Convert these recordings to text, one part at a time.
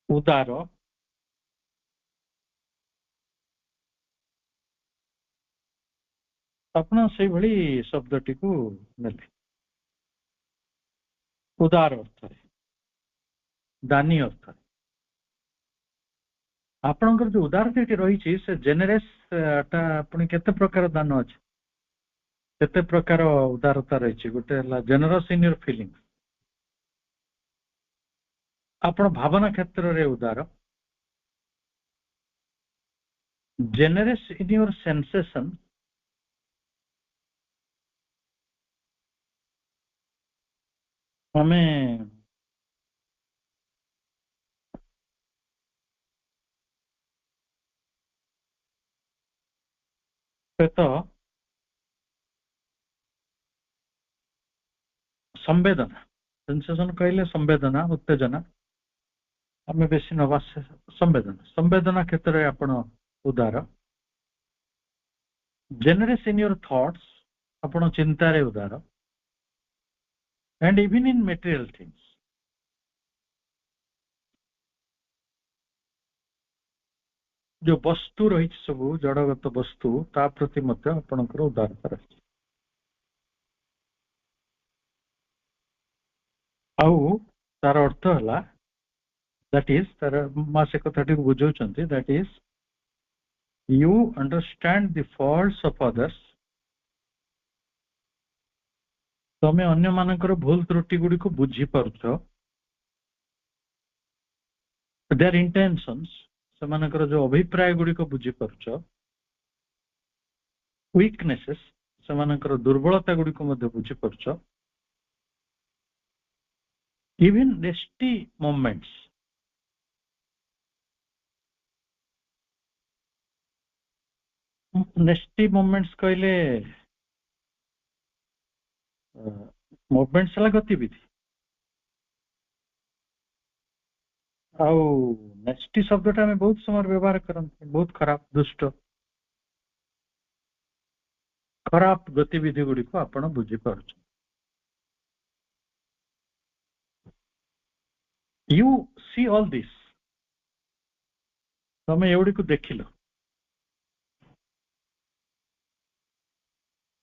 उदार आपण से भली शब्दटी को नेले उदार अर्थ दानी अर्थ आपणकर जो उदारता रही से जेनेरेस टा पुणी केते प्रकार दान अच्छे केते प्रकार उदारता रही गोटे जेनरस इन योर फीलिंग आपण भावना क्षेत्र रे उदार जेनरस इन योर सेंसेशन हमें तो संवेदना सेंसेशन कहले संवेदना उत्तेजना आम बेसी नवा संवेदना संवेदना क्षेत्र में आपण उदार जेनरस इन योर थॉट्स आपण चिंता रे उदार and even in material things जो वस्तु रही सब जड़गत वस्तु ता प्रति मध्य आपणकर उदारता रही आउ तार अर्थ है दैट इज तार मा से कथाटी बुझाउछंती that is you understand the faults of others तमे अन्य मानकर भूल त्रुटि गुडी को बुझी पारुछो देयर इंटेंशंस सेमानकर जो अभिप्राय गुडी को बुझी पारुछो वीकनेसेस सेमानकर दुर्बलता गुडी को मध्य बुझी पारुछो इवन नेस्टी मोमेंट्स नेस्टी मोमेंट्स कहले मोमेंट्स गतिविधि आउ नेस्टी शब्दटा आम बहुत समय व्यवहार करते बहुत खराब दुष्ट खराब गतिविधि गुड़ी को आप बुझीपार यू सी ऑल दिस तमें एवढी को देखिल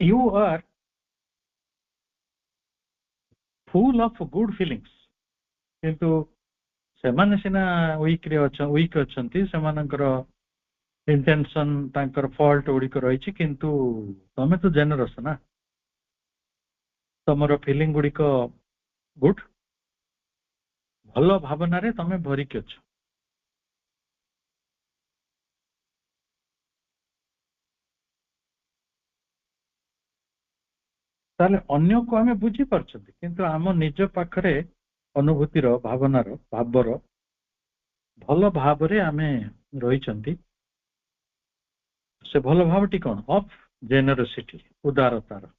you are full of good feelings किंतु सेमाने सिना वीक अच्छी सेमानकर इंटेंशन तांकर फॉल्ट गुड़िक रही किंतु तमें तो जेनरस ना तमर फीलिंग गुड़िक गुड भल भावना रे तमें भरिक अछ ताले अन्य को आम बुझी पारछंती किंतु आम निज पाखरे अनुभूतिर भावनार भावर भल भाव रे आमे रही से भल भावटी कौन ऑफ जेनरोसिटी उदारतार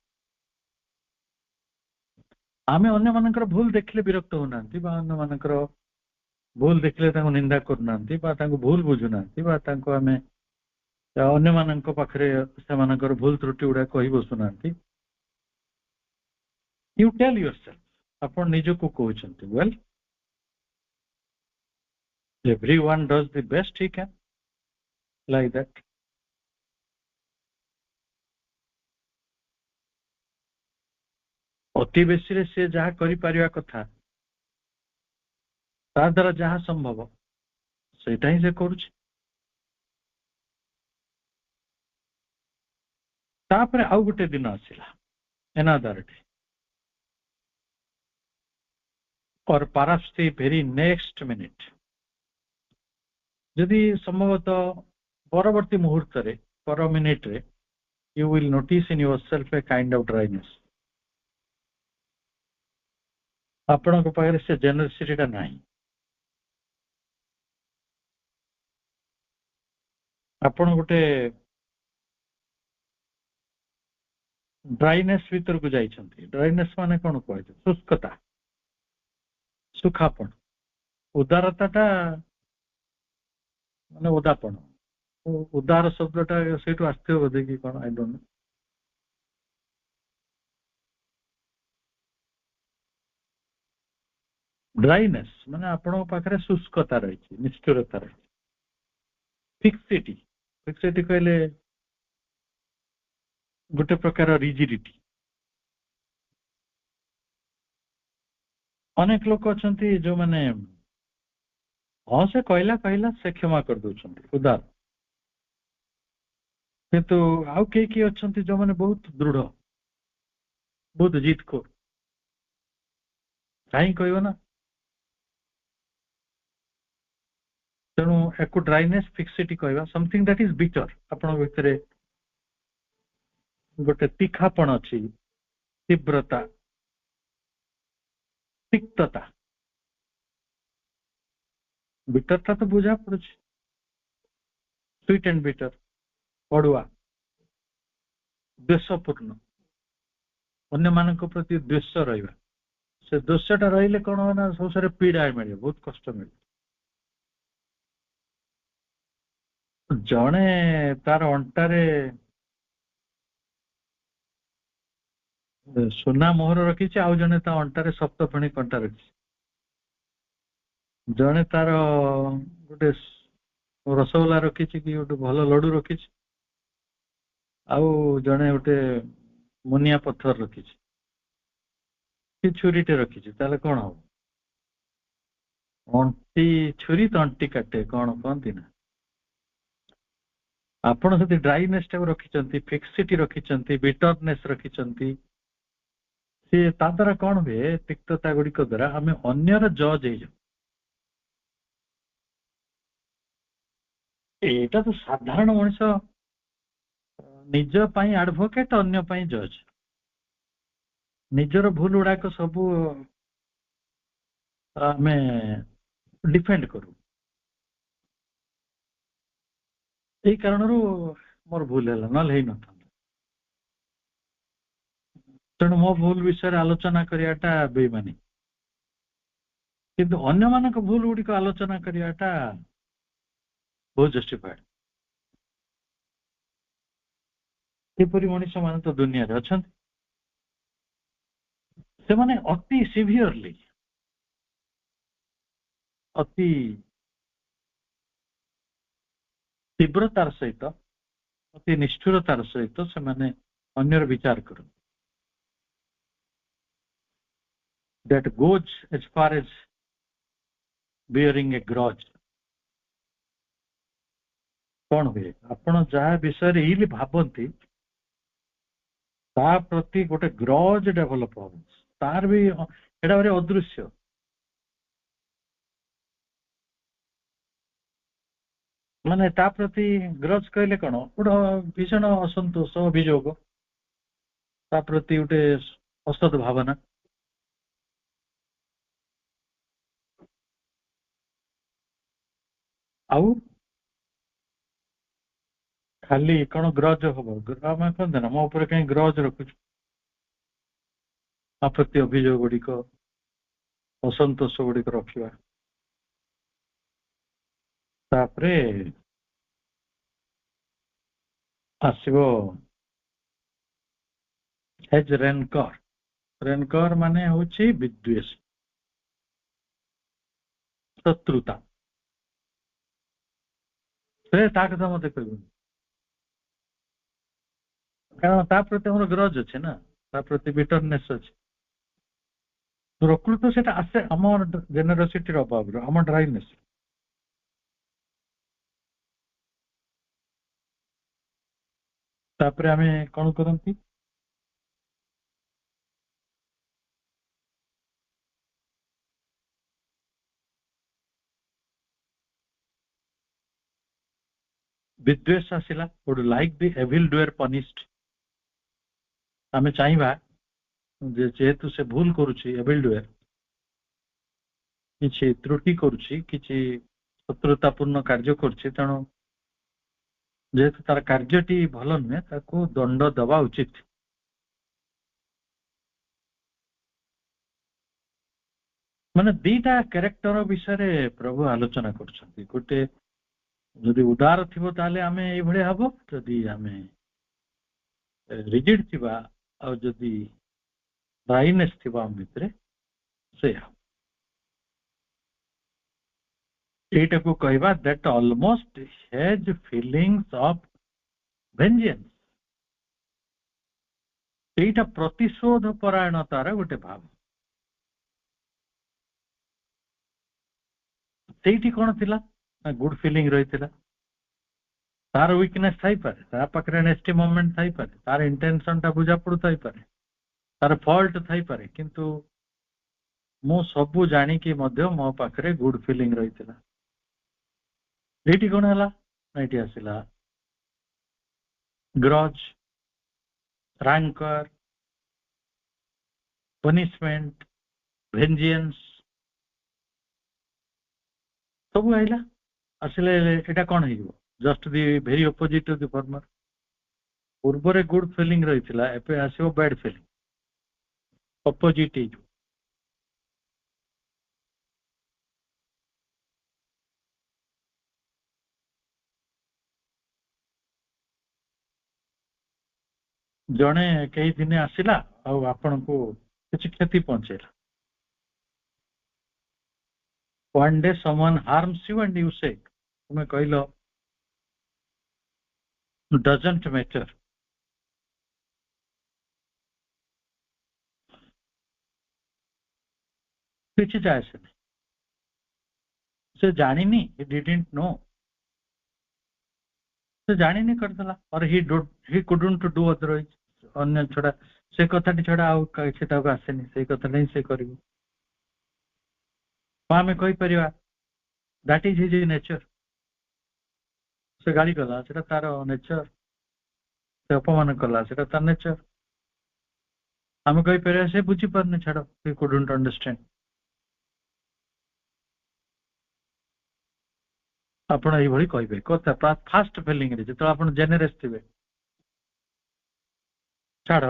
आमे अन्य मानकर भूल देखले विरक्त होना अन्य मानकर भूल देखले तांको निंदा करनांती बा तांको भूल बुझुनांती बा तांको आमे अन्य मानक पाखरे से मानकर भूल त्रुटि गुड़ा कहि बसुनांती यू टेल योरसेल्फ आपण निजको कहउछंती well everyone does the best he can like that अति बेसी रे से जहा करि परिया कथा ता द्वारा जहा संभव सेटा ही से करूछ तापरे आउ गुटे दिन आसिला another day or perhaps the very next minute यदि संभवतः परवर्ती मुहूर्त रे पर मिनिट रे you will notice in yourself a kind of dryness आपण को पाखरे से जेनरसिटी टा नाही आपण गोटे ड्राइनेस भीतर को जाइछंती ड्राइनेस माने कोन कहै छै शुष्कता सुखापन उदारताटा माने उदापन उदार शब्दटा सेटु आस्ते बोधे कि कोन आई डोंट नो ड्राइनेस माने आपणो पाखरे शुष्कता रही निष्ठुरता रही फिक्सिटी कहले गोटे प्रकार रिजिडिटी अनेक लोक अछंती जो माने हाँ से कहला से क्षमा कर दउछंती उदार किंतु आउ के अछंती जो माने बहुत दृढ़ बहुत जिद को कहीं कहबो ना तेणु एको ड्राइनेस फिक्सिटी कहबा समथिंग दैट इज बिटर आपण भितरे गोटे तीखापण अछि तीव्रता तिक्तता बिटरता तो बुझा पड़ुछ स्वीट एंड बिटर अड़ुआ द्वेषपूर्ण अन्य मानक प्रति द्वेष रहिबा से द्वेषटा रहिले कोन ना संसार पीड़ा मिले बहुत कष्ट मिले जणे तार अंटारे सुना मोहर रखी आउ जने ता अंटारे सप्तफणी कंटा रखी जने तार गोटे रसगोला रखी कि गोटे भल लडू रखी आउ जने गोटे मुनिया पत्थर रखी कि छुरीटे रखी ताले कौन हम अंटी छुरी तो अंटी काटे कौन कहती ना आपण से ड्राइनेस टाइम रखी फिक्सिटी रखी बिटरनेस रखी सी ता द्वारा कौन हुए तिक्तता गुड़िक द्वारा आम अन्यर जज हो एटा तो साधारण मनुष्य निज पाई एडवोकेट अन्य पाई जज निजर भूल गुड़ाक सब आम डिफेंड करू यही कारण मोर भूल है ना तेणु मो भूल विषय आलोचना कराटा बेईमानी किंतु अन्य मानक भूल गुड़िक आलोचना कराटा बहुत जस्टिफाइड एपरी मनीष मान तो दुनिया अच्छा से माने अति सिवियरली अति तीव्रतार सहित अति निष्ठुरतार सहित से माने अन्यर विचार कर that goes as far as bearing a grudge कौन हुए आपण जहाँ विषय इली भावती ता प्रति गोटे ग्रज डेभलप हो तार भी एटा भारी अदृश्य माने ता प्रति ग्रज कहले कौन गोटे भीषण असंतोष अभियोग ता प्रति गोटे असत भावना आउ खाली कौन ग्रज हम आम कहते ना मो उपर कहीं ग्रज रखुच आ प्रति अभियोग गुड़िक असंतोष गुड़िक रखा तापरे आसो एज रेनकर माने होची विद्वेष शत्रुता से ता कथा मत कह कारण ता प्रति हमर ग्रज अच्छे ना ता प्रति बिटरनेस अच्छे प्रकृत से आसे आम जेनेरोसिटी अभाव आम ड्राइनेस तापरे आमे कौन करती विद्वेष आसला would like the evil doer punished आमे चाहिबा जेहेतु से भूल करुछि एविल डुअर किछि त्रुटि करुछि किछि शत्रुतापूर्ण कार्य करुछि तेणु जेहेतु तार कार्यटी भल नुहे ताको दंड दबा उचित माने दीटा कैरेक्टर विषय प्रभु आलोचना करछन्ति गोटे जदि उदार थिबो ताले आमे एई भळे हबो जदि आमे रिजिड थिबा आ जदि ड्राइनेस थिबा हम भितरे से ଏଇଟାକୁ କହିବା that almost has feelings of vengeance। ଏଇଟା ପ୍ରତିଶୋଧ ପରାୟଣତାର ଗୋଟେ ଭାବ। ସେଇଠି କ'ଣ ଥିଲା ନା ଗୁଡ୍ ଫିଲିଂ ରହିଥିଲା। ତାର ୱିକନେସ୍ ଥାଇପାରେ, ତା ପାଖରେ ନେକ୍ସଟ ମୋମେଣ୍ଟ ଥାଇପାରେ, ତାର ଇଣ୍ଟେନସନ ଟା ବୁଝା ପଡୁଥାଇପାରେ, ତାର ଫଲ୍ଟ ଥାଇପାରେ, କିନ୍ତୁ ମୁଁ ସବୁ ଜାଣିକି ମଧ୍ୟ ମୋ ପାଖରେ ଗୁଡ୍ ଫିଲିଂ ରହିଥିଲା। ଏଇଠି କ'ଣ ହେଲା? ଏଇଠି ଆସିଲା ଗ୍ରଜ, ରାଙ୍କର, ପନିଶମେଣ୍ଟ, ଭେଞ୍ଜିଏନ୍ସ ସବୁ ଆଇଲା। ଆସିଲେ ଏଇଟା କ'ଣ ହେଇଯିବ? Just the very opposite of the former. ପୂର୍ବରେ ଗୁଡ୍ ଫିଲିଂ ରହିଥିଲା, ଏବେ ଆସିବ ବ୍ୟାଡ୍ ଫିଲିଂ, ଅପୋଜିଟ୍ ହେଇଯିବ। ଜଣେ କେହି ଦିନେ ଆସିଲା ଆଉ ଆପଣଙ୍କୁ କିଛି କ୍ଷତି ପହଞ୍ଚେଇଲା। one day someone harms you and you say, ତୁମେ କହିଲ doesn't matter, କିଛି ଯାଏ ଆସେନି, ସେ ଜାଣିନି, he didn't know, ସେ ଜାଣିନି କରିଦେଲା, or he couldn't do otherwise, ଅନ୍ୟ ଛଡା ସେ କଥାଟି ଛଡା ଆଉ କିଛି ତାକୁ ଆସେନି, ସେଇ କଥାଟା ହିଁ ସେ କରିବ। ଆମେ କହିପାରିବା that is his nature, ସେ ଗାଳି କଲା ସେଟା ତାର ନେଚର, ସେ ଅପମାନ କଲା ସେଟା ତାର ନେଚର। ଆମେ କହିପାରିବା ସେ ବୁଝିପାରୁନି, ଛାଡ, he couldn't understand। ଆପଣ ଏଇଭଳି କହିବେ କଥା ଫାଷ୍ଟ ଫିଲିଂରେ, ଯେତେବେଳେ ଆପଣ ଜେନେରସ୍ ଥିବେ, ଛାଡ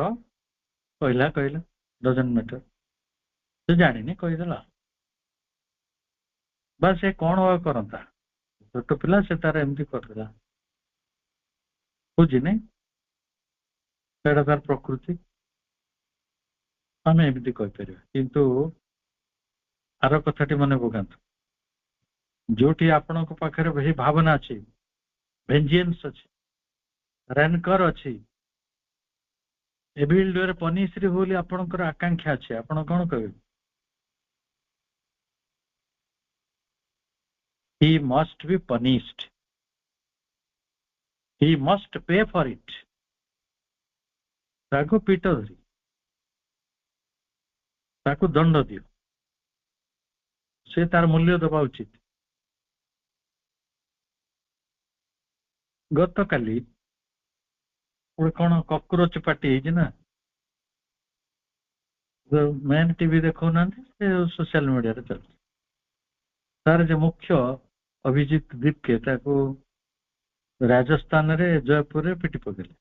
କହିଲା ଡଜଣ୍ଟ ମ୍ୟାଟର, ସେ ଜାଣିନି କହିଦେଲା। ବା ସେ କ'ଣ କରନ୍ତା, ଛୋଟ ପିଲା ସେ ତାର ଏମିତି କରିଦେଲା, ବୁଝିନି, ସେଇଟା ତାର ପ୍ରକୃତି, ଆମେ ଏମିତି କହିପାରିବା। କିନ୍ତୁ ଆର କଥାଟି ମନେ ପକାନ୍ତୁ, ଯୋଉଠି ଆପଣଙ୍କ ପାଖରେ ଏହି ଭାବନା ଅଛି, ଭେଞ୍ଜିଏନ୍ସ ଅଛି, ରେନକର ଅଛି, ଏଭିଲ୍ ଡୁରେ ପନିଶ୍ରୀ ବୋଲି ଆପଣଙ୍କର ଆକାଂକ୍ଷା ଅଛି, ଆପଣ କ'ଣ କହିବେ? he must be punished, he must pay for it। ତାକୁ ପିଟ ଧରି, ତାକୁ ଦଣ୍ଡ ଦିଅ, ସେ ତାର ମୂଲ୍ୟ ଦେବା ଉଚିତ। ଗତକାଲି ଗୋଟେ କ'ଣ କକରୋଚ ପାର୍ଟି ହେଇଛି ନା, ମେନ୍ ଟିଭି ଦେଖଉନାହାନ୍ତି, ସେ ସୋସିଆଲ ମିଡିଆରେ ଚାଲୁଛି। ତାର ଯେ ମୁଖ୍ୟ ଅଭିଜିତ ଦୀପକେ ତାକୁ ରାଜସ୍ଥାନରେ ଜୟପୁରରେ ପିଟି ପକେଇଲେ।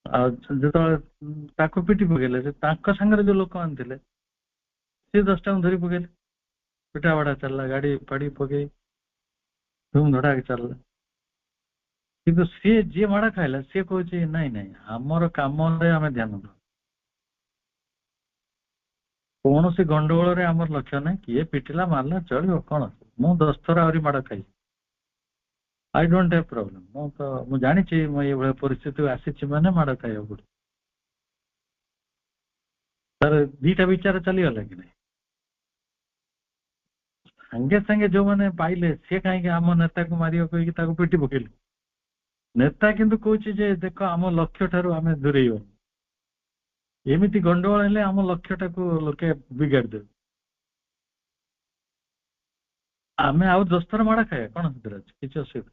ଆଉ ଯେତେବେଳେ ତାକୁ ପିଟି ପକେଇଲେ, ତାଙ୍କ ସାଙ୍ଗରେ ଯୋଉ ଲୋକମାନେ ଥିଲେ ସେ 10ଟାଙ୍କୁ ଧରି ପକେଇଲେ, ପିଟା ବଡା ଚାଲିଲା, ଗାଡି ଫାଡି ପକେଇ ଧୁମ ଧଡାକି ଚାଲିଲା। କିନ୍ତୁ ସିଏ ଯିଏ ମାଡ ଖାଇଲା ସିଏ କହୁଛି ନାଇଁ ନାଇଁ, ଆମର କାମରେ ଆମେ ଧ୍ୟାନ ଦଉ, କୌଣସି ଗଣ୍ଡଗୋଳରେ ଆମର ଲକ୍ଷ୍ୟ ନାହିଁ, କିଏ ପିଟିଲା ମାରିଲା ଚଳିବ, କ'ଣ ମୁଁ 10 ଥର ଆହୁରି ମାଡ ଖାଇଛି, ଆଇ ଡୋଣ୍ଟ ହ୍ୟାଭ୍ ପ୍ରୋବ୍ଲେମ। ମୁଁ ଜାଣିଛି ମୁଁ ଏଇଭଳିଆ ପରିସ୍ଥିତି ଆସିଛି ମାନେ ମାଡ ଖାଇବାକୁ ପଡିବ। ତାର ଦିଟା ବିଚାର ଚାଲିଗଲା କି ନାହିଁ? ସାଙ୍ଗେ ସାଙ୍ଗେ ଯୋଉମାନେ ପାଇଲେ ସିଏ କାହିଁକି ଆମ ନେତାକୁ ମାରିବ କହିକି ତାକୁ ପିଟି ପକେଇଲେ। ନେତା କିନ୍ତୁ କହୁଛି ଯେ ଦେଖ ଆମ ଲକ୍ଷ୍ୟ ଠାରୁ ଆମେ ଦୂରେଇବ, ଏମିତି ଗଣ୍ଡଗୋଳ ହେଲେ ଆମ ଲକ୍ଷ୍ୟଟାକୁ ଲୋକେ ବିଗାଡିଦେବେ, ଆମେ ଆଉ 10 ଥର ମାଡ ଖାଇବା, କ'ଣ ସେଥିରେ ଅଛି, କିଛି ଅସୁବିଧା।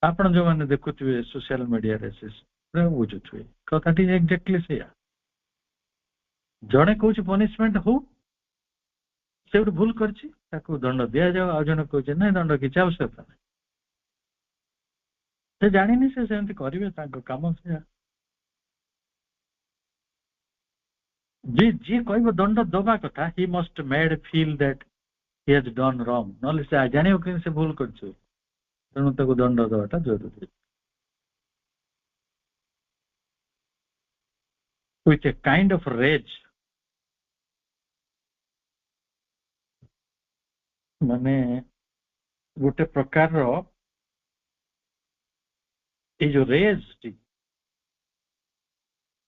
ଆପଣ ଯୋଉମାନେ ଦେଖୁଥିବେ ସୋସିଆଲ ମିଡିଆରେ ସେ ବୁଝୁଥିବେ କଥାଟି ଏକ୍ଜାକ୍ଟଲି ସେଇଆ। ଜଣେ କହୁଛି ପନିଶମେଣ୍ଟ ହଉ, ସେ ଗୋଟେ ଭୁଲ କରିଛି ତାକୁ ଦଣ୍ଡ ଦିଆଯାଉ, ଆଉ ଜଣେ କହୁଛି ନାଇଁ ଦଣ୍ଡ କିଛି ଆବଶ୍ୟକତା ନାହିଁ, ସେ ଜାଣିନି, ସେ ସେମିତି କରିବେ, ତାଙ୍କ କାମ ସେଇଆ। ଯିଏ କହିବ ଦଣ୍ଡ ଦବା କଥା, he must made feel that he has done wrong, ନହେଲେ ସେ ଜାଣିବ କେମିତି ସେ ଭୁଲ କରିଛୁ, ତେଣୁ ତାକୁ ଦଣ୍ଡ ଦେବାଟା ଜରୁରୀ। with a kind of rage, ମାନେ ଗୋଟେ ପ୍ରକାରର ଏଇ ଯୋଉ ରେଜ୍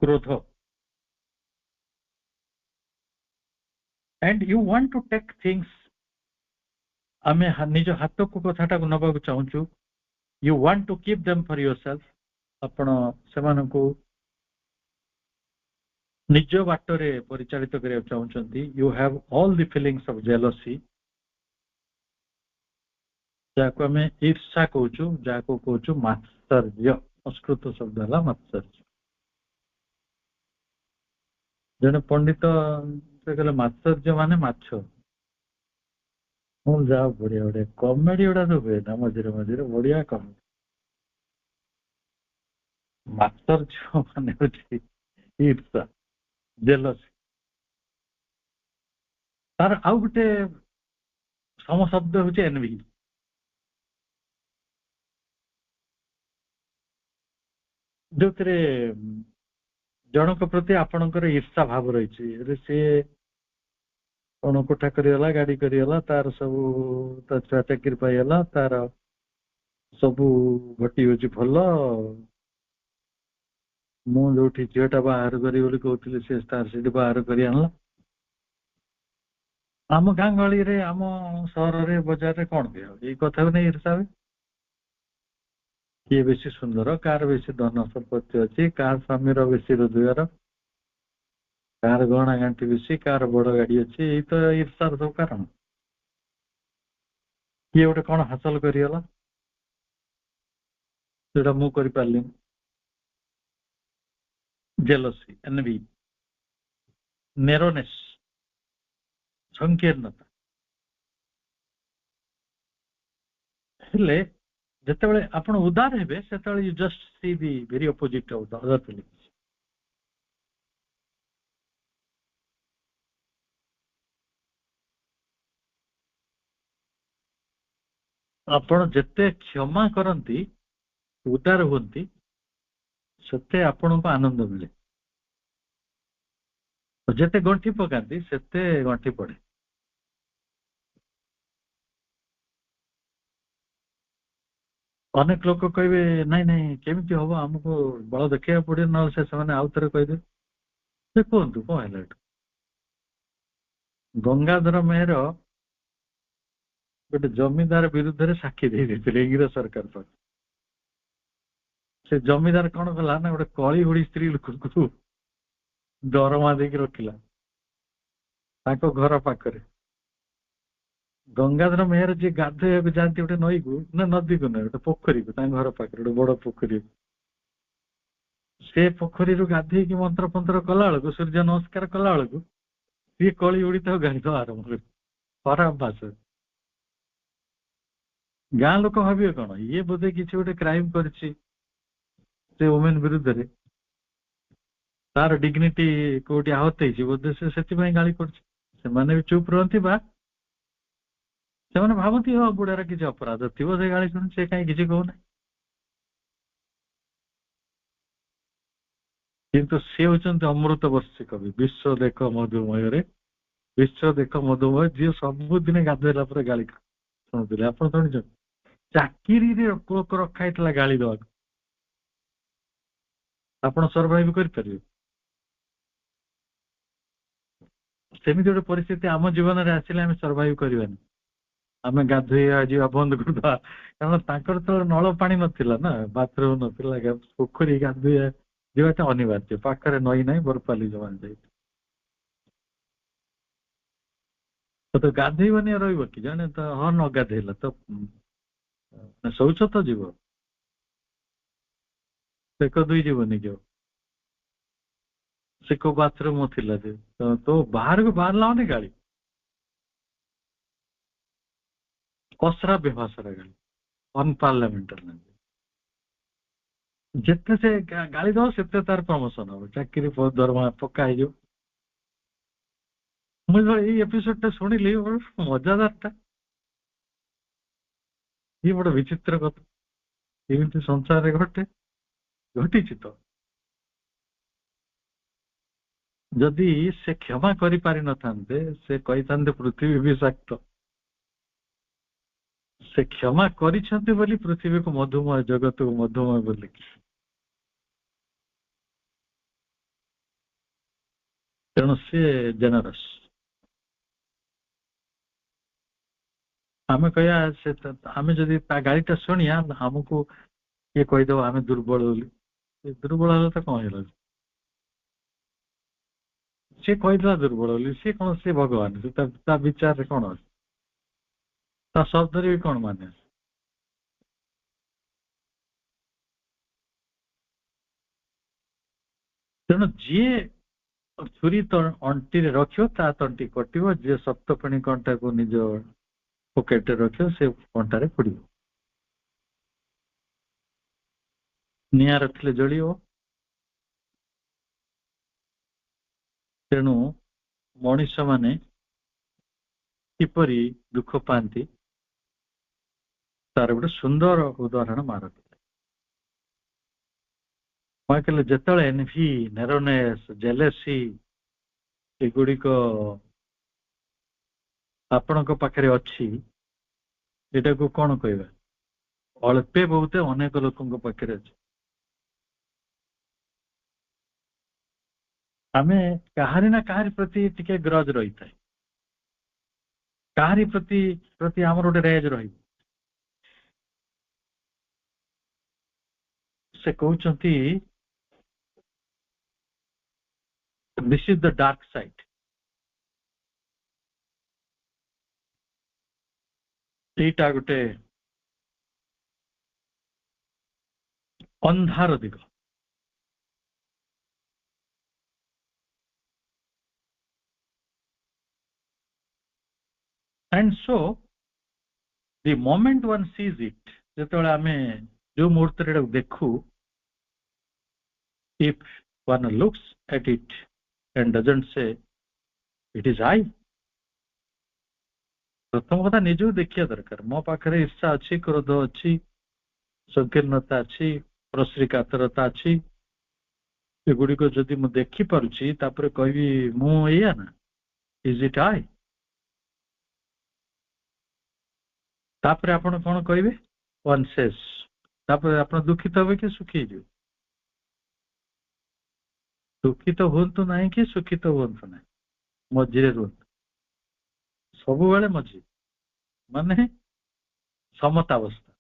କ୍ରୋଧ, and you want to take things, ଆମେ ନିଜ ହାତକୁ କଥାଟାକୁ ନବାକୁ ଚାହୁଁଛୁ, you want to keep them for yourself, ଆପଣ ସେମାନଙ୍କୁ ନିଜ ବାଟରେ ପରିଚାଳିତ କରିବାକୁ ଚାହୁଁଛନ୍ତି, you have all the feelings of jealousy, ଯାହାକୁ ଆମେ ଈର୍ଷା କହୁଛୁ, ଯାହାକୁ କହୁଛୁ ମାତ୍ସର୍ଯ୍ୟ, ସଂସ୍କୃତ ଶବ୍ଦ ହେଲା ମାତ୍ସର୍ଯ୍ୟ। ଜଣେ ପଣ୍ଡିତ ସେ କହିଲେ ମାତ୍ସର୍ଯ୍ୟ ମାନେ ମାଛ। ମୁଁ ଯାହା ବଢିଆ ବଢିଆ କମେଡି ଗୁଡା ତ ହୁଏ ନା ମଝିରେ ମଝିରେ, ବଢିଆ କମେଡି। ମାତ୍ସର୍ଯ୍ୟ ମାନେ ହଉଛି ଈର୍ଷା, ଜେଲସି। ତାର ଆଉ ଗୋଟେ ସମଶବ୍ଦ ହଉଛି ଏନଭି। ଯୋଉଥିରେ ଜଣଙ୍କ ପ୍ରତି ଆପଣଙ୍କର ଈର୍ଷା ଭାବ ରହିଛି, ସିଏ କଣ କୋଠା କରିଗଲା, ଗାଡି କରିଗଲା, ତାର ସବୁ ତା ଛୁଆ ଚାକିରି ପାଇଗଲା, ତାର ସବୁ ଘଟି ହଉଛି ଭଲ, ମୁଁ ଯୋଉଠି ଝିଅଟା ବାହାର କରିବି ବୋଲି କହୁଥିଲି ସେ ତାର ସେଠି ବାହାର କରି ଆଣିଲା। ଆମ ଗାଁ ଗହଳିରେ, ଆମ ସହରରେ, ବଜାରରେ କଣ ଦିଅ ଏଇ କଥାକୁ ନେଇ ଈର୍ଷା ହୁଏ। କିଏ ବେଶୀ ସୁନ୍ଦର, କାହାର ବେଶୀ ଧନ ସମ୍ପତ୍ତି ଅଛି, କାହାର ସ୍ୱାମୀର ବେଶୀ ରୋଜଗାର, କାହାର ଗହଣା ଗାଣ୍ଠି ବେଶୀ, କାହାର ବଡ ଗାଡି ଅଛି, ଏଇ ତ ଈର୍ଷାର ସବୁ କାରଣ। କିଏ ଗୋଟେ କଣ ହାସଲ କରିଗଲା ସେଟା ମୁଁ କରିପାରିଲିନି, ଜେଲସି, ଏନଭି, ନେରୋନେସ୍, ସଂକୀର୍ଣ୍ଣତା। ହେଲେ ଯେତେବେଳେ ଆପଣ ଉଦାର ହେବେ ସେତେବେଳେ you just see the very opposite of the other feelings. ଆପଣ ଯେତେ କ୍ଷମା କରନ୍ତି, ଉଦାର ହୁଅନ୍ତି, ସେତେ ଆପଣଙ୍କୁ ଆନନ୍ଦ ମିଳେ। ଯେତେ ଗଣ୍ଠି ପକାନ୍ତି ସେତେ ଗଣ୍ଠି ପଡେ। ଅନେକ ଲୋକ କହିବେ ନାଇଁ ନାଇଁ କେମିତି ହବ, ଆମକୁ ବଳ ଦେଖେଇବାକୁ ପଡିବ, ନହେଲେ ସେମାନେ ଆଉ ଥରେ କହିବେ। ସେ କୁହନ୍ତୁ କଣ ହେଲା ଏଠୁ। ଗଙ୍ଗାଧର ମେହେର ଗୋଟେ ଜମିଦାର ବିରୁଦ୍ଧରେ ସାକ୍ଷୀ ଦେଇ ଦେଇଥିଲେ ଇଂରେଜ ସରକାର ପାଖରେ। ସେ ଜମିଦାର କଣ କଲା ନା, ଗୋଟେ କଳି ହୁଡି ସ୍ତ୍ରୀ ଲୋକଙ୍କୁ ଦରମା ଦେଇକି ରଖିଲା ତାଙ୍କ ଘର ପାଖରେ। ଗଙ୍ଗାଧର ମେହେର ଯିଏ ଗାଧୋଇବାକୁ ଯାଆନ୍ତି ଗୋଟେ ନଈକୁ, ନା ନଦୀକୁ ନୁହେଁ, ଗୋଟେ ପୋଖରୀକୁ, ତାଙ୍କ ଘର ପାଖରେ ଗୋଟେ ବଡ ପୋଖରୀ, ସେ ପୋଖରୀରୁ ଗାଧେଇକି ମନ୍ତ୍ର ଫନ୍ତ୍ର କଲା ବେଳକୁ, ସୂର୍ଯ୍ୟ ନମସ୍କାର କଲା ବେଳକୁ, ସିଏ କଳି ଉଡି ତାକୁ ଗାଳିଦବା ଆରମ୍ଭ କରେ ଖରାପ ଭାଷା। ଗାଁ ଲୋକ ଭାବିବେ କଣ, ଇଏ ବୋଧେ କିଛି ଗୋଟେ କ୍ରାଇମ କରିଛି ସେ ଓମେନ ବିରୁଦ୍ଧରେ, ତାର ଡିଗ୍ନିଟି କୋଉଠି ଆହତ ହେଇଛି ବୋଧେ, ସେ ସେଥିପାଇଁ ଗାଳି କରୁଛି। ସେମାନେ ବି ଚୁପ ରୁହନ୍ତି, ବା ସେମାନେ ଭାବନ୍ତି ହଁ ବୁଢାର କିଛି ଅପରାଧ ଥିବ, ସେ ଗାଳି ଶୁଣି ସେ କାହିଁ କିଛି କହୁନାହିଁ। କିନ୍ତୁ ସେ ହଉଛନ୍ତି ଅମୃତ ବର୍ଷୀ କବି, ବିଶ୍ଵ ଦେଖ ମଧୁମୟରେ, ବିଶ୍ଵ ଦେଖ ମଧୁମୟ, ଯିଏ ସବୁଦିନେ ଗାଧୋଇଲା ପରେ ଗାଳି ଶୁଣୁଥିଲେ। ଆପଣ ଶୁଣିଛନ୍ତି, ଚାକିରିରେ ଲୋକ ରଖା ହେଇଥିଲା ଗାଳି ଦେବାକୁ। ଆପଣ ସର୍ଭାଇଭ କରିପାରିବେ? ସେମିତି ଗୋଟେ ପରିସ୍ଥିତି ଆମ ଜୀବନରେ ଆସିଲେ ଆମେ ସର୍ଭାଇଭ କରିବାନି। ଆମେ ଗାଧୋଇବା ଯିବା ବନ୍ଦ କରିଦବା, କାରଣ ତାଙ୍କର ତ ନଳ ପାଣି ନଥିଲା ନା, ବାଥରୁମ ନଥିଲା, ପୋଖରୀ ଗାଧୋଇବା ଯିବାଟା ଅନିବାର୍ଯ୍ୟ, ପାଖରେ ନଈ ନାହିଁ, ବରପାଲି ଜମାନ ଯାଇ ତ ଗାଧୋଇବନି ରହିବ କି, ଜଣେ ତ ହଁ ନ ଗାଧୋଇଲା ତ ଶୌଚ ତ ଯିବ, ବେକ ଦୁଇ ଯିବନି କେଉ, ସେ କୋଉ ବାଥରୁମ ଥିଲା ଯେ ତ ବାହାରକୁ ବାହାରିଲା ମାନେ ଗାଳି, ଅସରା ବ୍ୟବହାସରା ଗାଳି, ଅନପାର୍ଲାମେଣ୍ଟାରୀ। ଯେତେ ସେ ଗାଳି ଦବ ସେତେ ତାର ପ୍ରମୋସନ ହବ, ଚାକିରି ଦରମା ପକ୍କା ହେଇଯିବ। ମୁଁ ଏଇ ଏପିସୋଡ ଟା ଶୁଣିଲି, ମଜାଦାର ଟା, ଇଏ ବଡ ବିଚିତ୍ର କଥା, ଏମିତି ସଂସାରରେ ଘଟିଛି ତ। ଯଦି ସେ କ୍ଷମା କରିପାରିନଥାନ୍ତେ, ସେ କହିଥାନ୍ତେ ପୃଥିବୀ ବିଷାକ୍ତ, से क्षमा କରିଛନ୍ତି ବୋଲି ପୃଥିବୀକୁ ମଧୁମୟ ଜଗତକୁ ମଧୁମୟ ବୋଲି ତେଣୁ ସେ ଜେନରସ୍ ଆମେ କହିବା ସେ ଆମେ ଯଦି ତା ଗାଳିଟା ଶୁଣିବା ଆମକୁ କିଏ କହିଦବ ଆମେ ଦୁର୍ବଳ ବୋଲି ଦୁର୍ବଳ ହେଲେ ତ କଣ ହେଲା ସିଏ କହିଦେଲା ଦୁର୍ବଳ ବୋଲି ସିଏ କଣ ସେ ଭଗବାନ ସେ ତା ବିଚାରରେ କଣ ଅଛି ତା ଶବ୍ଦରେ ବି କଣ ମାନେ ତେଣୁ ଯିଏ ଛୁରୀ ଅଣ୍ଟିରେ ରଖିବ ତା ତଣ୍ଟି କଟିବ ଯିଏ ସପ୍ତ ଫେଣି କଣ୍ଟାକୁ ନିଜ ପକେଟରେ ରଖିବ ସେ କଣ୍ଟାରେ ଫୋଡିବ ନିଆଁ ରଖିଲେ ଜଳିବ ତେଣୁ ମଣିଷ ମାନେ କିପରି ଦୁଃଖ ପାଆନ୍ତି ତାର ଗୋଟେ ସୁନ୍ଦର ଉଦାହରଣ ମାରନ୍ତି କହିଲେ ଯେତେବେଳେ ଏନଭି ନେରୋନେସ୍ ଜେଲେସି ଏଗୁଡିକ ଆପଣଙ୍କ ପାଖରେ ଅଛି ଏଟାକୁ କଣ କହିବା ଅଳ୍ପେ ବହୁତ ଅନେକ ଲୋକଙ୍କ ପାଖରେ ଅଛି ଆମେ କାହାରି ନା କାହାରି ପ୍ରତି ଟିକେ ଗ୍ରଜ ରହିଥାଏ କାହାରି ପ୍ରତି ଆମର ଗୋଟେ ରେଜ ରହିବ ସେ କହୁଛନ୍ତି this is the dark side ଏଇଟା ଗୋଟେ ଅନ୍ଧାର ଦିଗ and so the moment one sees it ଯେତେବେଳେ ଆମେ ଯୋଉ ମୁହୂର୍ତ୍ତରେ ଏଟାକୁ ଦେଖୁ if one looks at it and doesn't say it is I ପ୍ରଥମ କଥା ନିଜକୁ ଦେଖିବା ଦରକାର ମୋ ପାଖରେ ଈର୍ଷା ଅଛି କ୍ରୋଧ ଅଛି ସଂକୀର୍ଣ୍ଣତା ଅଛି ପ୍ରଶ୍ରିକାତରତା ଅଛି ଏଗୁଡିକ ଯଦି ମୁଁ ଦେଖିପାରୁଛି ତାପରେ କହିବି ମୁଁ ଏଇଆ ନା ଇଜ ଇଟ୍ ଆଇ ତାପରେ ଆପଣ କଣ କହିବେ ୱାନ୍ ସେସ୍ ତାପରେ ଆପଣ ଦୁଃଖିତ ହେବେ କି ସୁଖୀ ହେଇଯିବେ ଦୁଃଖିତ ହୁଅନ୍ତୁ ନାହିଁ କି ସୁଖିତ ହୁଅନ୍ତୁ ନାହିଁ ମଝିରେ ରୁହନ୍ତୁ ସବୁବେଳେ ମଝି ମାନେ ସମତାବସ୍ଥା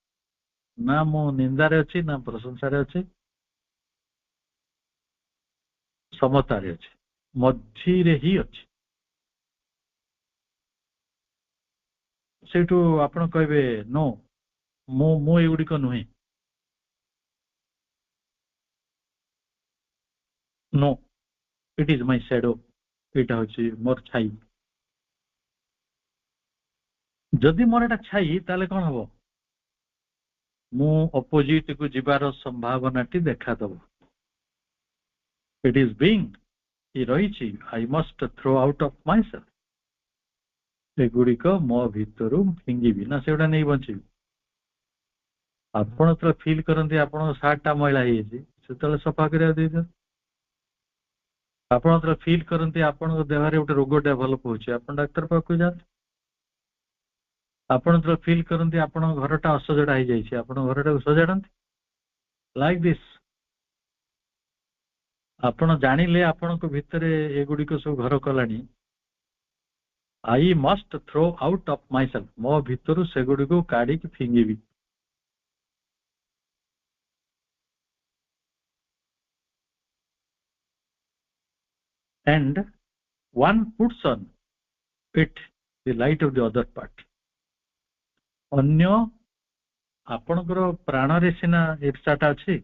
ନା ମୁଁ ନିନ୍ଦାରେ ଅଛି ନା ପ୍ରଶଂସାରେ ଅଛି ସମତାରେ ଅଛି ମଝିରେ ହିଁ ଅଛି ସେଇଠୁ ଆପଣ କହିବେ नो ମୁଁ ଏଗୁଡିକ ନୁହେଁ no it is my shadow ଏଇଟା ହଉଛି ମୋର ଛାଇ ଯଦି ମୋର ଏଟା ଛାଇ ତାହେଲେ କଣ ହବ ମୁଁ ଅପୋଜିଟ କୁ ଯିବାର ସମ୍ଭାବନାଟି ଦେଖାଦବ ଇଟ୍ ଇଜ ବିଙ୍ଗ ରହିଛି I must throw out of myself ଏଗୁଡିକ ମୋ ଭିତରୁ ଫିଙ୍ଗିବି ନା ସେଗୁଡା ନେଇ ବଞ୍ଚିବି ଆପଣ ଯେତେବେଳେ ଫିଲ୍ କରନ୍ତି ଆପଣଙ୍କ ସାର୍ଟଟା ମଇଳା ହେଇଯାଇଛି ସେତେବେଳେ ସଫା କରିବାକୁ ଦେଇଦିଅନ୍ତି ଆପଣ ଯେତେବେଳେ ଫିଲ୍ କରନ୍ତି ଆପଣଙ୍କ ଦେହରେ ଗୋଟେ ରୋଗ ଡେଭଲପ ହଉଛି ଆପଣ ଡାକ୍ତର ପାଖକୁ ଯାଆନ୍ତି ଆପଣ ଯେତେବେଳେ ଫିଲ୍ କରନ୍ତି ଆପଣଙ୍କ ଘରଟା ଅସଜଡା ହେଇଯାଇଛି ଆପଣ ଘରଟାକୁ ସଜାଡନ୍ତି ଲାଇକ୍ ଦିସ୍ ଆପଣ ଜାଣିଲେ ଆପଣଙ୍କ ଭିତରେ ଏଗୁଡିକ ସବୁ ଘର କଲାଣି I must throw out of myself ମୋ ଭିତରୁ ସେଗୁଡିକୁ କାଢିକି ଫିଙ୍ଗିବି and one puts on it the light of the other part ଅନ୍ୟ ଆପଣଙ୍କର ପ୍ରାଣରେ ସିନା ଈର୍ଷାଟା ଅଛି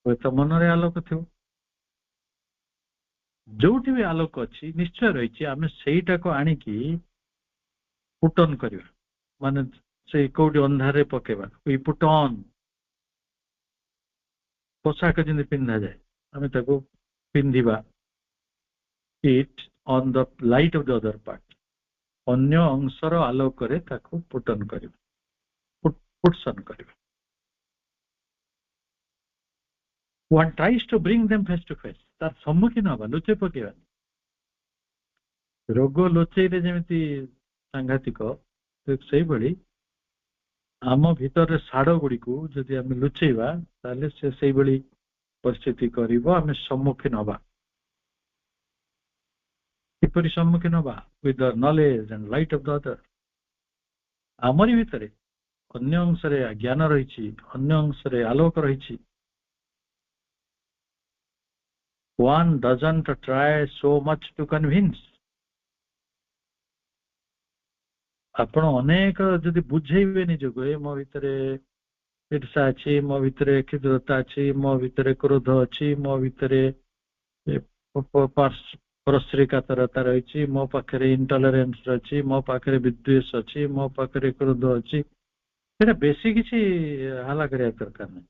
ହୁଏତ ମନରେ ଆଲୋକ ଥିବ ଯୋଉଠି ବି ଆଲୋକ ଅଛି ନିଶ୍ଚୟ ରହିଛି ଆମେ ସେଇଟାକୁ ଆଣିକି ପୁଟନ କରିବା ମାନେ ସେ କୋଉଠି ଅନ୍ଧାରରେ ପକେଇବା ପୁଟନ ପୋଷାକ ଯେମିତି ପିନ୍ଧାଯାଏ ଆମେ ତାକୁ ପିନ୍ଧିବା it on the light of the other part ଅନ୍ୟ ଅଂଶର ଆଲୋକରେ ତାକୁ ପୁଟନ କରିବା ପୁଟ୍ସନ କରିବା one tries to bring them face to face ତାର ସମ୍ମୁଖୀନ ହବା ଲୁଚେଇ ପକେଇବା ରୋଗ ଲୁଚେଇରେ ଯେମିତି ସାଂଘାତିକ ସେଇଭଳି ଆମ ଭିତରେ ଶାଡ଼ ଗୁଡ଼ିକୁ ଯଦି ଆମେ ଲୁଚେଇବା ତାହେଲେ ସେ ସେଇଭଳି ପରିସ୍ଥିତି କରିବ, ଆମେ ସମ୍ମୁଖୀନ ହବା। କିପରି ସମ୍ମୁଖୀନ ହବା? with the knowledge and light of the other। ଆମରି ଭିତରେ ଅନ୍ୟ ଅଂଶରେ ଜ୍ଞାନ ରହିଛି, ଅନ୍ୟ ଅଂଶରେ ଆଲୋକ ରହିଛି। one doesn't try so much to convince। ଆପଣ ଅନେକ ଯଦି ବୁଝେଇବେ ନିଜକୁ, ମୋ ଭିତରେ ଈର୍ଷା ଅଛି, ମୋ ଭିତରେ କ୍ଷୁଦ୍ରତା ଅଛି, ମୋ ଭିତରେ କ୍ରୋଧ ଅଛି, ମୋ ଭିତରେ ପରଶ୍ରୀକାତରତା ରହିଛି, ମୋ ପାଖରେ ଇଣ୍ଟଲରେନ୍ସ ଅଛି, ମୋ ପାଖରେ ବିଦ୍ୱେଷ ଅଛି, ମୋ ପାଖରେ କ୍ରୋଧ ଅଛି, ସେଟା ବେଶୀ କିଛି ହାଲା କରିବା ଦରକାର ନାହିଁ।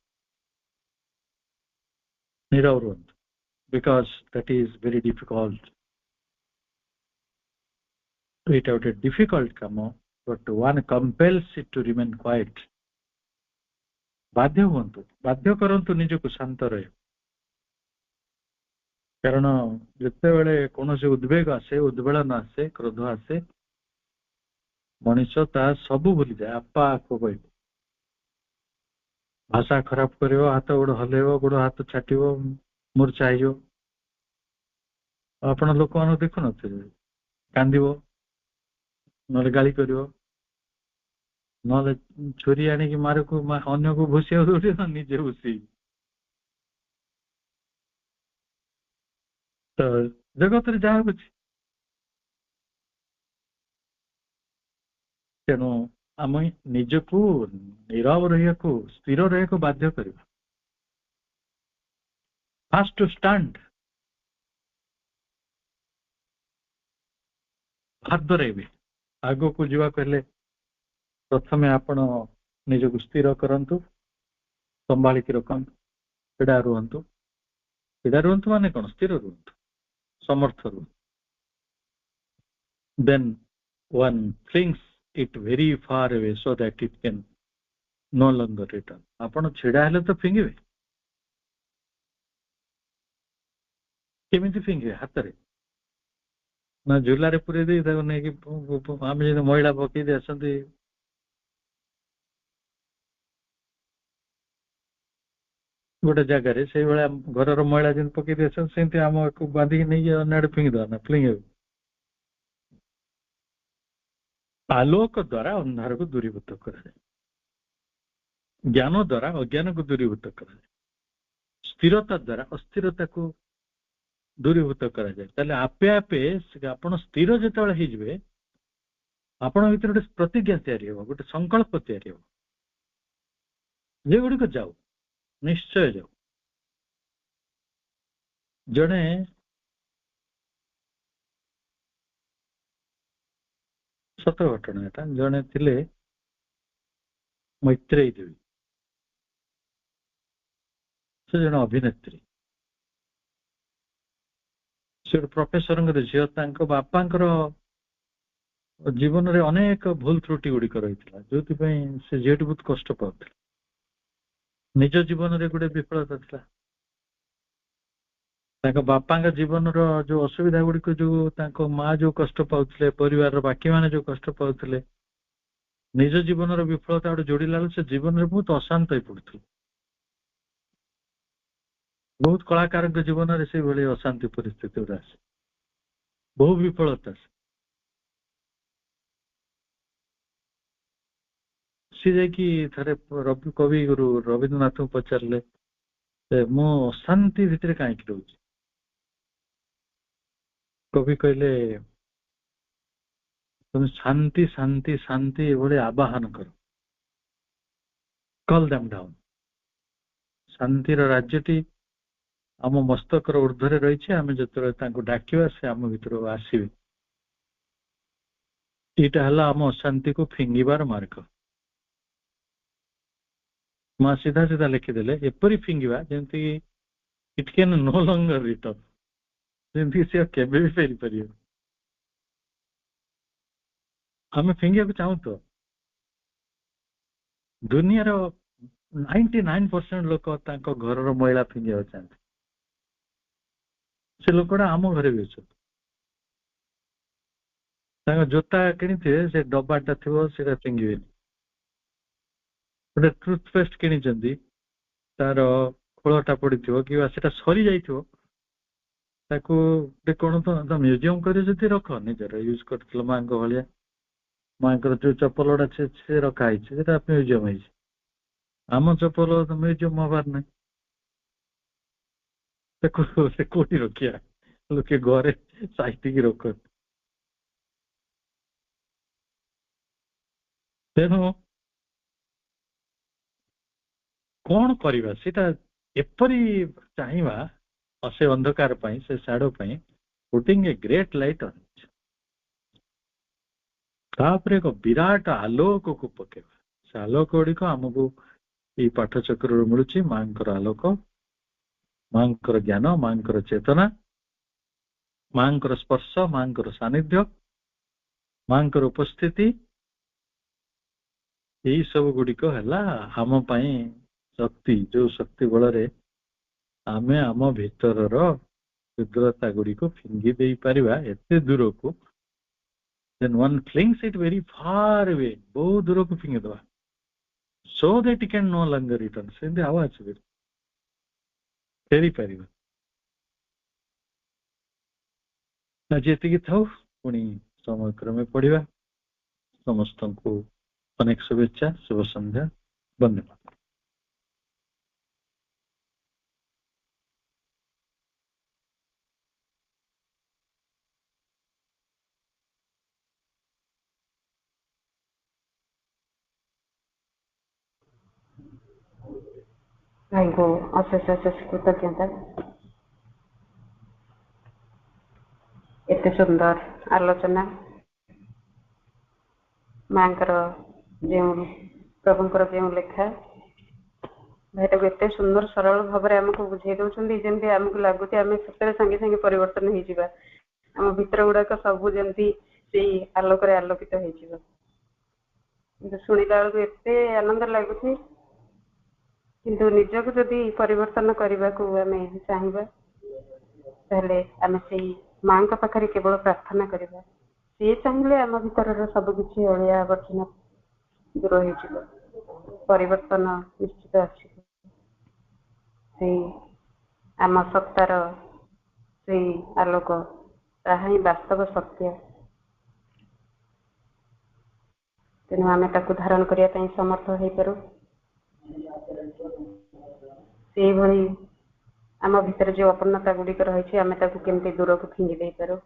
ନୀରବ ରୁହନ୍ତୁ, because that is very difficult। ଏଇଟା ଗୋଟେ difficult କାମ, but one compels it to remain quiet। ବାଧ୍ୟ ହୁଅନ୍ତୁ, ବାଧ୍ୟ କରନ୍ତୁ ନିଜକୁ ଶାନ୍ତ ରହିବ। କାରଣ ଯେତେବେଳେ କୌଣସି ଉଦ୍ବେଗ ଆସେ, ଉଦ୍ବେଳନ ଆସେ, କ୍ରୋଧ ଆସେ, ମଣିଷ ତା ସବୁ ଭୁଲିଯାଏ, ଆପା ଆପା କହିବ, ଭାଷା ଖରାପ କରିବ, ହାତ ଗୋଡ ହଲେଇବ, ଗୋଡ ହାତ ଛାଟିବ, ମୂର୍ଚ୍ଛା ହେଇଯିବ। ଆପଣ ଲୋକମାନଙ୍କୁ ଦେଖୁନଥିବେ, କାନ୍ଦିବ, ନହେଲେ ଗାଳି କରିବ, ନହେଲେ ଛୁରୀ ଆଣିକି ମାରକୁ ଅନ୍ୟକୁ ଭୁଷିବାକୁ ଦଉଛି, ନା ନିଜେ ଭୁଷି। ତ ଜଗତରେ ଯାହା ହଉଛି, ତେଣୁ ଆମେ ନିଜକୁ ନୀରବ ରହିବାକୁ, ସ୍ଥିର ରହିବାକୁ ବାଧ୍ୟ କରିବା। ଫାଷ୍ଟ ଟୁ ଷ୍ଟାଣ୍ଡ, ହାତ ଧରେଇବେ। ଆଗକୁ ଯିବାକୁ ହେଲେ ପ୍ରଥମେ ଆପଣ ନିଜକୁ ସ୍ଥିର କରନ୍ତୁ, ସମ୍ଭାଳିକି ରଖନ୍ତୁ, ଛିଡା ରୁହନ୍ତୁ। ଛିଡା ରୁହନ୍ତୁ ମାନେ କଣ? ସ୍ଥିର ରୁହନ୍ତୁ, ସମର୍ଥ ରୁହନ୍ତୁ। then one flings it very far away so that it can no longer return। ଆପଣ ଛିଡା ହେଲେ ତ ଫିଙ୍ଗିବେ, କେମିତି ଫିଙ୍ଗିବେ? ହାତରେ ନା ଝୁଲାରେ ପୁରେଇ ଦେଇ ତାକୁ ନେଇକି ଆମେ ଯେମିତି ମଇଳା ପକେଇ ଦେଇ ଆସନ୍ତି ଗୋଟେ ଜାଗାରେ, ସେଇଭଳିଆ ଘରର ମଇଳା ଯେମିତି ପକେଇ ଦେଇ ଆସନ୍ତି, ସେମିତି ଆମକୁ ବାନ୍ଧିକି ନେଇକି ଅନ୍ୟ ଆଡେ ଫିଙ୍ଗିଦବା ନା, ଫିଙ୍ଗିବେ। ଆଲୋକ ଦ୍ୱାରା ଅନ୍ଧାରକୁ ଦୂରୀଭୂତ କରାଯାଏ, ଜ୍ଞାନ ଦ୍ୱାରା ଅଜ୍ଞାନକୁ ଦୂରୀଭୂତ କରାଯାଏ, ସ୍ଥିରତା ଦ୍ୱାରା ଅସ୍ଥିରତାକୁ ଦୂରୀଭୂତ କରାଯାଏ। ତାହେଲେ ଆପେ ଆପେ ଆପଣ ସ୍ଥିର ଯେତେବେଳେ ହେଇଯିବେ, ଆପଣଙ୍କ ଭିତରେ ଗୋଟେ ପ୍ରତିଜ୍ଞା ତିଆରି ହେବ, ଗୋଟେ ସଂକଳ୍ପ ତିଆରି ହେବ, ଯେଗୁଡ଼ିକ ଯାଉ, ନିଶ୍ଚୟ ଯାଉ। ଜଣେ ସତ ଘଟଣା, ଏଟା ଜଣେ ଥିଲେ ମୈତ୍ରେୟୀ ଦେବୀ, ସେ ଜଣେ ଅଭିନେତ୍ରୀ, ସେ ଗୋଟେ ପ୍ରଫେସରଙ୍କର ଝିଅ। ତାଙ୍କ ବାପାଙ୍କର ଜୀବନରେ ଅନେକ ଭୁଲ ତ୍ରୁଟି ଗୁଡିକ ରହିଥିଲା, ଯୋଉଥିପାଇଁ ସେ ଝିଅଟି ବହୁତ କଷ୍ଟ ପାଉଥିଲା। ନିଜ ଜୀବନରେ ଗୋଟେ ବିଫଳତା ଥିଲା, ତାଙ୍କ ବାପାଙ୍କ ଜୀବନର ଯୋଉ ଅସୁବିଧା ଗୁଡିକ, ଯୋଉ ତାଙ୍କ ମା ଯୋଉ କଷ୍ଟ ପାଉଥିଲେ, ପରିବାରର ବାକି ମାନେ ଯୋଉ କଷ୍ଟ ପାଉଥିଲେ, ନିଜ ଜୀବନର ବିଫଳତା ଗୋଟେ ଯୋଡିଲା ବେଳକୁ ସେ ଜୀବନରେ ବହୁତ ଅଶାନ୍ତ ହେଇ ପଡୁଥିଲେ। ବହୁତ କଳାକାରଙ୍କ ଜୀବନରେ ସେଇଭଳି ଅଶାନ୍ତି ପରିସ୍ଥିତି ଗୁଡା ଆସେ, ବହୁ ବିଫଳତା ଆସେ। ସିଏ ଯାଇକି ଥରେ କବି ଗୁରୁ ରବୀନ୍ଦ୍ରନାଥଙ୍କୁ ପଚାରିଲେ, ମୁଁ ଅଶାନ୍ତି ଭିତରେ କାହିଁକି ରହୁଛି? କବି କହିଲେ, ତମେ ଶାନ୍ତି ଶାନ୍ତି ଶାନ୍ତି ଏଭଳି ଆବାହନ କର, କଲ୍ ଦେମ୍ ଡାଉନ୍। ଶାନ୍ତିର ରାଜ୍ୟଟି ଆମ ମସ୍ତକର ଉର୍ଦ୍ଧ୍ୱରେ ରହିଛି, ଆମେ ଯେତେବେଳେ ତାଙ୍କୁ ଡାକିବା ସେ ଆମ ଭିତରକୁ ଆସିବେ। ଏଇଟା ହେଲା ଆମ ଅଶାନ୍ତିକୁ ଫିଙ୍ଗିବାର ମାର୍ଗ। ମା ସିଧା ସିଧା ଲେଖିଦେଲେ, ଏପରି ଫିଙ୍ଗିବା ଯେମିତି ଇଟ୍ କ୍ୟାନ୍ ନୋ ଲଙ୍ଗର ରିଟର୍ନ, ଯେମିତି ସେ କେବେ ବି ଫେରିପାରିବ। ଆମେ ଫିଙ୍ଗିବାକୁ ଚାହୁଁ ତ, ଦୁନିଆର 99% ଲୋକ ତାଙ୍କ ଘରର ମଇଳା ଫିଙ୍ଗିବାକୁ ଚାହାନ୍ତି। ସେ ଲୋକଟା ଆମ ଘରେ ବି ଅଛନ୍ତି, ତାଙ୍କ ଜୋତା କିଣିଥିବେ, ସେ ଡବାଟା ଥିବ, ସେଇଟା ଫିଙ୍ଗିବେନି। ଗୋଟେ ଟୁଥପେଷ୍ଟ କିଣିଛନ୍ତି, ତାର ଖୋଳଟା ପଡିଥିବ କିମ୍ବା ସେଟା ସରି ଯାଇଥିବ, ତାକୁ ଗୋଟେ କଣ ତ ମ୍ୟୁଜିୟମ କରି ଯଦି ରଖ, ନିଜର ୟୁଜ କରିଥିଲ ମାଙ୍କ ଭଳିଆ, ମାଙ୍କର ଯୋଉ ଚପଲଟା ସେ ରଖା ହେଇଛି ସେଟା ମ୍ୟୁଜିୟମ ହେଇଛି। ଆମ ଚପଲ ତ ମ୍ୟୁଜିୟମ ହବାର ନାହିଁ, ସେ କୋଉଠି ରଖିବା, ଲୋକେ ଘରେ ସାଇତିକି ରଖନ୍ତି। ତେଣୁ କଣ କରିବା, ସେଇଟା ଏପରି ଚାହିଁବା ସେ ଅନ୍ଧକାର ପାଇଁ, ସେ ସାଡୋ ପାଇଁ putting a great light on it, ତାପରେ ଏକ ବିରାଟ ଆଲୋକକୁ ପକେଇବା। ସେ ଆଲୋକ ଗୁଡିକ ଆମକୁ ଏଇ ପାଠ ଚକ୍ରରୁ ମିଳୁଛି, ମାଙ୍କର ଆଲୋକ, ମାଙ୍କର ଜ୍ଞାନ, ମାଙ୍କର ଚେତନା, ମାଙ୍କର ସ୍ପର୍ଶ, ମାଙ୍କର ସାନ୍ନିଧ୍ୟ, ମାଙ୍କର ଉପସ୍ଥିତି, ଏଇ ସବୁ ଗୁଡିକ ହେଲା ଆମ ପାଇଁ ଶକ୍ତି, ଯୋଉ ଶକ୍ତି ବଳରେ ଆମେ ଆମ ଭିତରର କ୍ଷୁଦ୍ରତା ଗୁଡିକୁ ଫିଙ୍ଗି ଦେଇପାରିବା ଏତେ ଦୂରକୁ, then one flings it very far away, ବହୁତ ଦୂରକୁ ଫିଙ୍ଗିଦବା, so that it can no longer return, ସେମିତି ଆଉ ଆସିବେ ଫେରି ପାରିବା। ଆଜି ଏତିକି ଥାଉ, ପୁଣି ସମୟ କ୍ରମେ ପଢିବା। ସମସ୍ତଙ୍କୁ ଅନେକ ଶୁଭେଚ୍ଛା, ଶୁଭ ସନ୍ଧ୍ୟା, ଧନ୍ୟବାଦ। ଭାଇଙ୍କୁ ଅଶେଷ ଅଶେଷ କୃତଜ୍ଞତା, ଏତେ ସୁନ୍ଦର ଆଲୋଚନା, ମାଙ୍କର ଯେଉଁ ପ୍ରଭୁଙ୍କର ଯେଉଁ ଲେଖା, ଭାଇଟାକୁ ଏତେ ସୁନ୍ଦର ସରଳ ଭାବରେ ଆମକୁ ବୁଝେଇ ଦଉଛନ୍ତି, ଯେମିତି ଆମକୁ ଲାଗୁଛି ଆମେ ସତରେ ସାଙ୍ଗେ ସାଙ୍ଗେ ପରିବର୍ତ୍ତନ ହେଇଯିବା, ଆମ ଭିତର ଗୁଡାକ ସବୁ ଯେମିତି ସେଇ ଆଲୋକରେ ଆଲୋକିତ ହେଇଯିବ। କିନ୍ତୁ ଶୁଣିଲା ବେଳକୁ ଏତେ ଆନନ୍ଦ ଲାଗୁଛି, କିନ୍ତୁ ନିଜକୁ ଯଦି ପରିବର୍ତ୍ତନ କରିବାକୁ ଆମେ ଚାହିଁବା, ତାହେଲେ ଆମେ ସେଇ ମାଙ୍କ ପାଖରେ କେବଳ ପ୍ରାର୍ଥନା କରିବା। ସିଏ ଚାହିଁଲେ ଆମ ଭିତରର ସବୁ କିଛି ଅଳିଆ ଆବର୍ଜନା ଦୂର ହେଇଯିବ, ପରିବର୍ତ୍ତନ ନିଶ୍ଚିତ ଆସିବ। ସେଇ ଆମ ସତ୍ତାର ସେଇ ଆଲୋକ, ତାହା ହିଁ ବାସ୍ତବ ସତ୍ୟ। ତେଣୁ ଆମେ ତାକୁ ଧାରଣ କରିବା ପାଇଁ ସମର୍ଥ ହେଇପାରୁ। ସେଇଭଳି ଆମ ଭିତରେ ଯେଉଁ ଅପୂର୍ଣ୍ଣତା ଗୁଡ଼ିକ ରହିଛି, ଆମେ ତାକୁ କେମିତି ଦୂରକୁ ଫିଙ୍ଗି ଦେଇପାରୁ।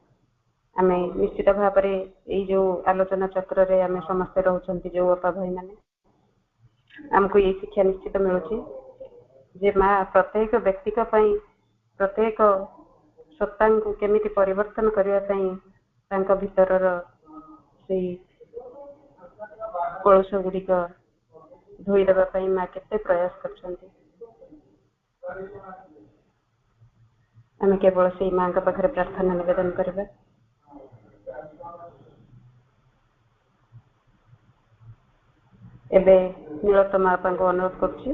ଆମେ ନିଶ୍ଚିତ ଭାବରେ ଏଇ ଯେଉଁ ଆଲୋଚନା ଚକ୍ରରେ ଆମେ ସମସ୍ତେ ରହୁଛନ୍ତି, ଯେଉଁ ଅପା ଭାଇମାନେ, ଆମକୁ ଏଇ ଶିକ୍ଷା ନିଶ୍ଚିତ ମିଳୁଛି ଯେ ମା ପ୍ରତ୍ୟେକ ବ୍ୟକ୍ତିଙ୍କ ପାଇଁ, ପ୍ରତ୍ୟେକ ସତ୍ତାଙ୍କୁ କେମିତି ପରିବର୍ତ୍ତନ କରିବା ପାଇଁ ତାଙ୍କ ଭିତରର ସେଇ କଳୁଷ ଗୁଡ଼ିକ ଧୋଇ ଦେବା ପାଇଁ ମା କେତେ ପ୍ରୟାସ କରିଛନ୍ତି। ଆମେ କେବଳ ସେଇ ମାଙ୍କ ପାଖରେ ପ୍ରାର୍ଥନା ନିବେଦନ କରିବା। ଏବେ ନୀଳତମା ଅପାଙ୍କୁ ଅନୁରୋଧ କରୁଛି,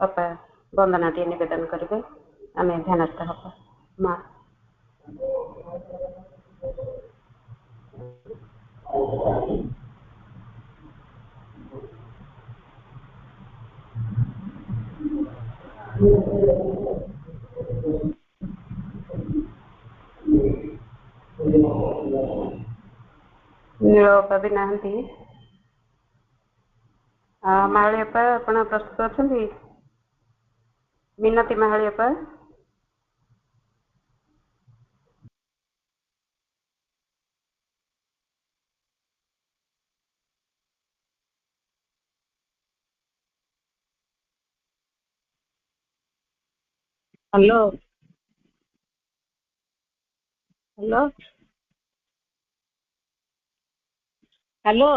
ଅପା ବନ୍ଦନାଟିଏ ନିବେଦନ କରିବେ, ଆମେ ଧ୍ୟାନସ୍ଥ ହବା। ମା ନୀଳ ଅପା ବି ନାହାନ୍ତି। ମାହାଳି ଅପା ଆପଣ ପ୍ରସ୍ତୁତ ଅଛନ୍ତି? ମିନତି ମାହାଳି ଅପା। ହ୍ୟାଲୋ ହ୍ୟାଲୋ ହ୍ୟାଲୋ,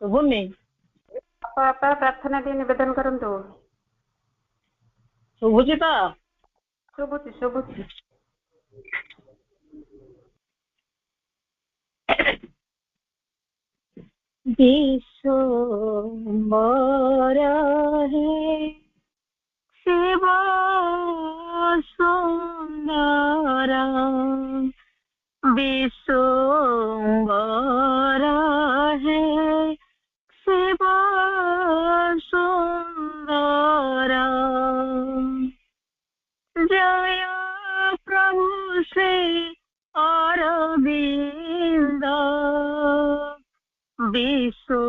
ଶୁଭୁନି? ଅପା ପ୍ରାର୍ଥନା ଟିକେ ନିବେଦନ କରନ୍ତୁ। ଶୁଭୁଛି ତ? ଶୁଭୁଛି ଶୁଭୁଛି। ବିଶ୍ୱମ୍ବର ହେ ଶିବ ସୁନ୍ଦର, ବିଶ୍ୱମ୍ବର ହେ ଶିବ प्रभु श्री अरविंद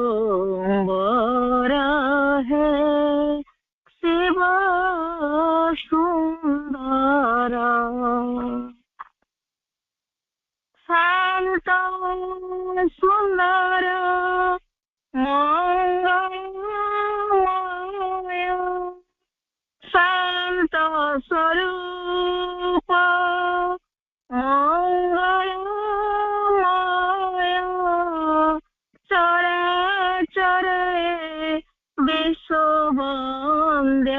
विश्वम्भर है शिव सुंदर शांत सुंदर मंगलमय शांत स्वरूप मंगलमय चराचरे विश्ववन्द्य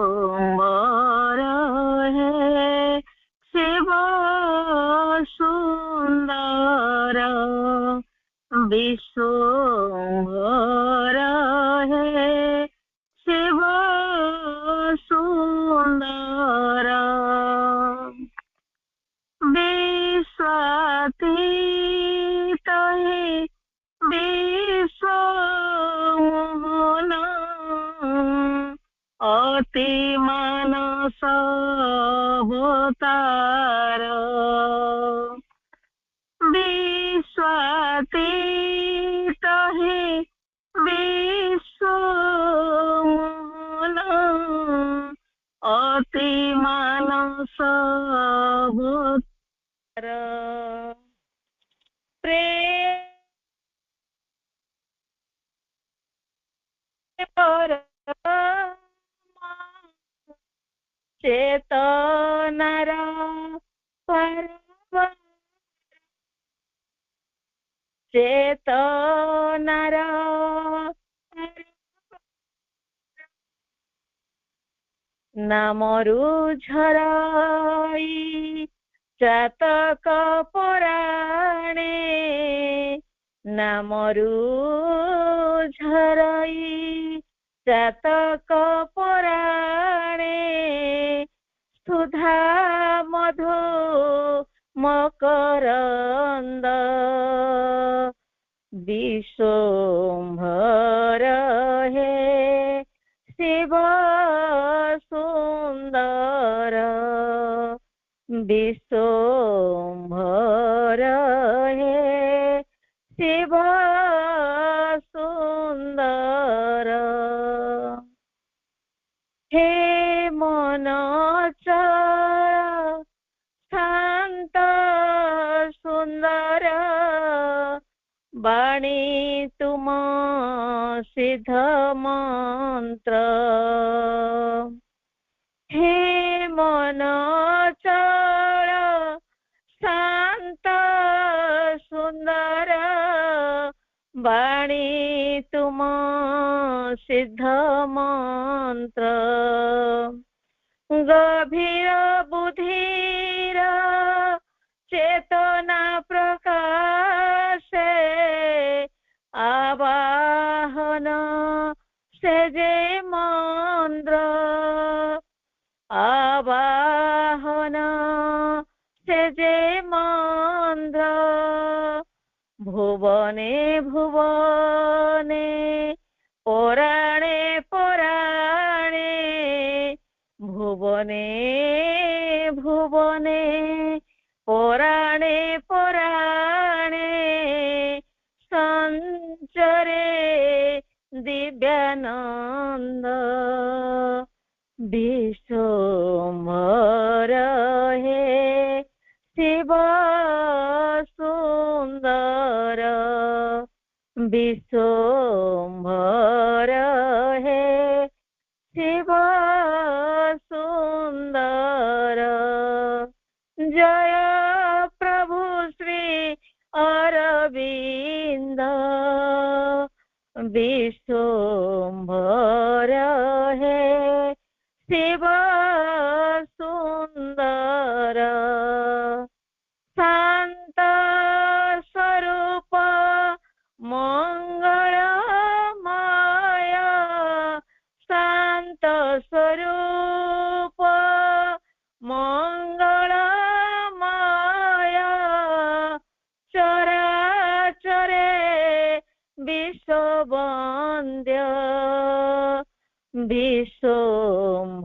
विश्वम्भर है शिव सुंदर विश्वम्भर है शिव सुंदर विश्वातीत विश्वमोहन अति मानस अवतार विश्वातीत विश्वमोहन अति मानस अवतार चेतनर परम चेतनर नामरु झराई चातक पुराणे नामरु झराई चातक पुराणे सुधा मधु मकरंद विश्वम्भर है शिव सुंदर विश्वम्भर है शिव सुंदर हे मन शांत सुंदर वाणी तुम सिद्ध मंत्र हे मन शांत सुंदर वाणी तुम सिद्ध मंत्र गभीर बुद्धिर चेतना प्रकाश आवाहन से जे मंद्र आवाहन से जे मंद्र भुवने भुवने पुराणे पुराणे भुवने भुवने पुराणे पुराणे संचरे दिव्यानंद विश्वम्भर है शिव सुंदर विश्वम्भर है शिव सुंदर जय प्रभु श्री अरविंद विश्वम्भर है शिव सुंदर शांत स्वरूप मंगलमय शांत स्वरूप मंगलमय चराचरे विश्ववन्द्य विश्वम्भर